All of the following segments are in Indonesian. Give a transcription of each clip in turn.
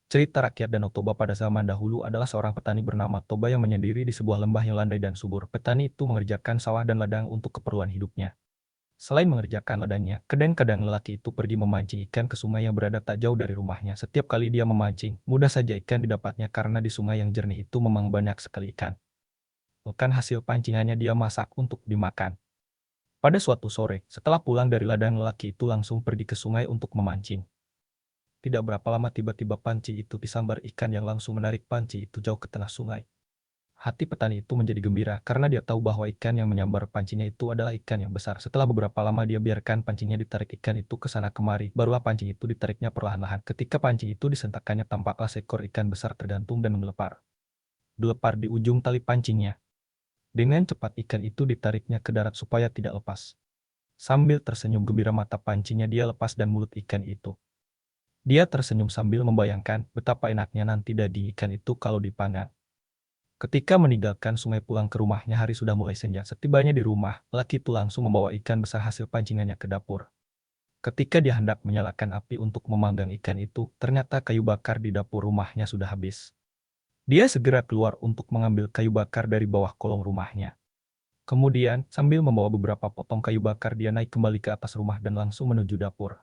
Cerita rakyat Danau Toba pada zaman dahulu adalah seorang petani bernama Toba yang menyendiri di sebuah lembah yang landai dan subur. Petani itu mengerjakan sawah dan ladang untuk keperluan hidupnya. Selain mengerjakan ladangnya, kadang-kadang lelaki itu pergi memancing ikan ke sungai yang berada tak jauh dari rumahnya. Setiap kali dia memancing, mudah saja ikan didapatnya karena di sungai yang jernih itu memang banyak sekali ikan. Bahkan hasil pancingannya dia masak untuk dimakan. Pada suatu sore, setelah pulang dari ladang, lelaki itu langsung pergi ke sungai untuk memancing. Tidak berapa lama tiba-tiba panci itu disambar ikan yang langsung menarik panci itu jauh ke tengah sungai. Hati petani itu menjadi gembira karena dia tahu bahwa ikan yang menyambar pancinya itu adalah ikan yang besar. Setelah beberapa lama dia biarkan pancingnya ditarik ikan itu ke sana kemari, barulah pancing itu ditariknya perlahan-lahan. Ketika pancing itu disentakkannya, tampaklah seekor ikan besar tergantung dan menggelepar. Gelepar di ujung tali pancingnya. Dengan cepat ikan itu ditariknya ke darat supaya tidak lepas. Sambil tersenyum gembira mata pancingnya dia lepas dan mulut ikan itu. Dia tersenyum sambil membayangkan betapa enaknya nanti daging ikan itu kalau dipanggang. Ketika meninggalkan sungai pulang ke rumahnya, hari sudah mulai senja. Setibanya di rumah, lelaki itu langsung membawa ikan besar hasil pancingannya ke dapur. Ketika dia hendak menyalakan api untuk memanggang ikan itu, ternyata kayu bakar di dapur rumahnya sudah habis. Dia segera keluar untuk mengambil kayu bakar dari bawah kolong rumahnya. Kemudian, sambil membawa beberapa potong kayu bakar, dia naik kembali ke atas rumah dan langsung menuju dapur.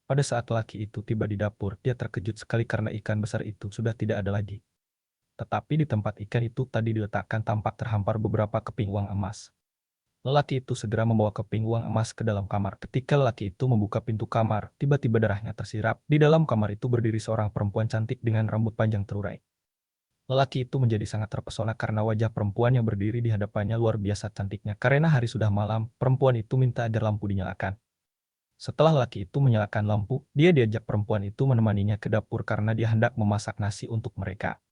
Pada saat lelaki itu tiba di dapur, dia terkejut sekali karena ikan besar itu sudah tidak ada lagi. Tetapi di tempat ikan itu tadi diletakkan tampak terhampar beberapa keping uang emas. Lelaki itu segera membawa keping uang emas ke dalam kamar. Ketika lelaki itu membuka pintu kamar, tiba-tiba darahnya tersirap. Di dalam kamar itu berdiri seorang perempuan cantik dengan rambut panjang terurai. Lelaki itu menjadi sangat terpesona karena wajah perempuan yang berdiri di hadapannya luar biasa cantiknya. Karena hari sudah malam, perempuan itu minta agar lampu dinyalakan. Setelah lelaki itu menyalakan lampu, dia diajak perempuan itu menemaninya ke dapur karena dia hendak memasak nasi untuk mereka.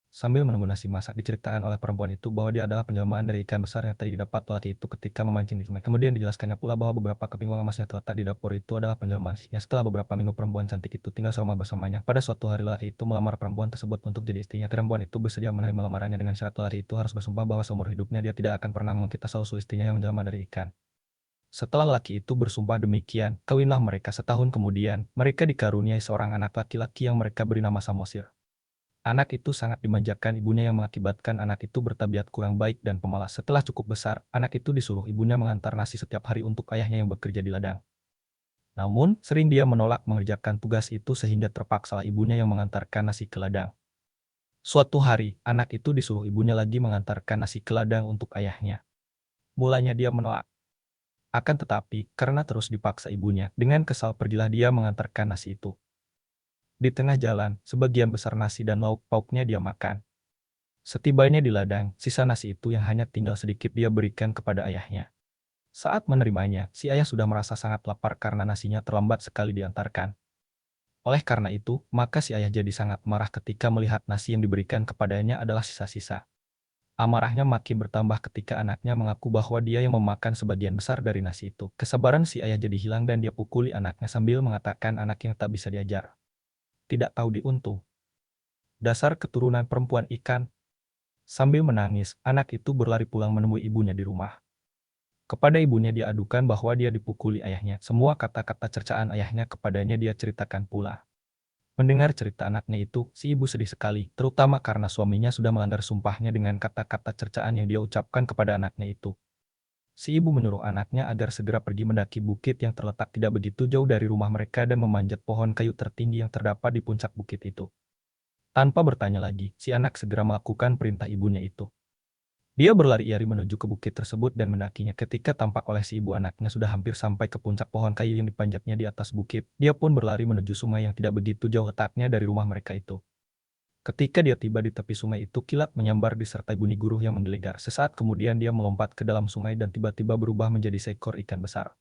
Sambil menunggu nasi masak, diceritakan oleh perempuan itu bahwa dia adalah penjelmaan dari ikan besar yang tadi didapat lelaki itu ketika memancing di sungai. Kemudian dijelaskannya pula bahwa beberapa keping uang emas yang terletak di dapur itu adalah penjelmaannya. Setelah beberapa minggu perempuan cantik itu tinggal selama bersamanya, pada suatu hari lelaki itu melamar perempuan tersebut untuk jadi istrinya. Perempuan itu bersedia menerima lamarannya dengan syarat lelaki itu harus bersumpah bahwa seumur hidupnya dia tidak akan pernah mengungkit asal-usul istrinya yang menjelma dari ikan. Setelah lelaki itu bersumpah demikian, kawinlah mereka. Setahun kemudian, mereka dikaruniai seorang anak laki-laki yang mereka beri nama Samosir. Anak itu sangat dimanjakan ibunya yang mengakibatkan anak itu bertabiat kurang baik dan pemalas. Setelah cukup besar, anak itu disuruh ibunya mengantar nasi setiap hari untuk ayahnya yang bekerja di ladang. Namun, sering dia menolak mengerjakan tugas itu sehingga terpaksalah ibunya yang mengantarkan nasi ke ladang. Suatu hari, anak itu disuruh ibunya lagi mengantarkan nasi ke ladang untuk ayahnya. Mulanya dia menolak. Akan tetapi, karena terus dipaksa ibunya, dengan kesal pergilah dia mengantarkan nasi itu. Di tengah jalan, sebagian besar nasi dan lauk pauknya dia makan. Setibanya di ladang, sisa nasi itu yang hanya tinggal sedikit dia berikan kepada ayahnya. Saat menerimanya, si ayah sudah merasa sangat lapar karena nasinya terlambat sekali diantarkan. Oleh karena itu, maka si ayah jadi sangat marah ketika melihat nasi yang diberikan kepadanya adalah sisa-sisa. Amarahnya makin bertambah ketika anaknya mengaku bahwa dia yang memakan sebagian besar dari nasi itu. Kesabaran si ayah jadi hilang dan dia pukuli anaknya sambil mengatakan anak yang tak bisa diajar. Tidak tahu diuntung. Dasar keturunan perempuan ikan. Sambil menangis, anak itu berlari pulang menemui ibunya di rumah. Kepada ibunya dia adukan bahwa dia dipukuli ayahnya. Semua kata-kata cercaan ayahnya kepadanya dia ceritakan pula. Mendengar cerita anaknya itu, si ibu sedih sekali, terutama karena suaminya sudah melanggar sumpahnya dengan kata-kata cercaan yang dia ucapkan kepada anaknya itu. Si ibu menyuruh anaknya agar segera pergi mendaki bukit yang terletak tidak begitu jauh dari rumah mereka dan memanjat pohon kayu tertinggi yang terdapat di puncak bukit itu. Tanpa bertanya lagi, si anak segera melakukan perintah ibunya itu. Dia berlari-lari menuju ke bukit tersebut dan mendakinya. Ketika tampak oleh si ibu, anaknya sudah hampir sampai ke puncak pohon kayu yang dipanjatnya di atas bukit. Dia pun berlari menuju sungai yang tidak begitu jauh letaknya dari rumah mereka itu. Ketika dia tiba di tepi sungai itu, kilat menyambar disertai bunyi guruh yang menggelegar. Sesaat kemudian dia melompat ke dalam sungai dan tiba-tiba berubah menjadi seekor ikan besar.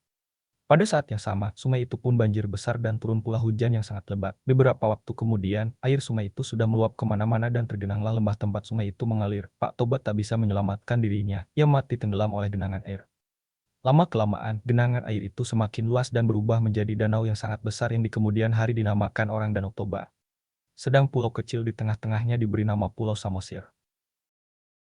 Pada saat yang sama, sungai itu pun banjir besar dan turun pula hujan yang sangat lebat. Beberapa waktu kemudian, air sungai itu sudah meluap kemana-mana dan tergenanglah lembah tempat sungai itu mengalir. Pak Tobat tak bisa menyelamatkan dirinya, ia mati tenggelam oleh genangan air. Lama-kelamaan, genangan air itu semakin luas dan berubah menjadi danau yang sangat besar yang di kemudian hari dinamakan orang Danau Toba. Sedang pulau kecil di tengah-tengahnya diberi nama Pulau Samosir.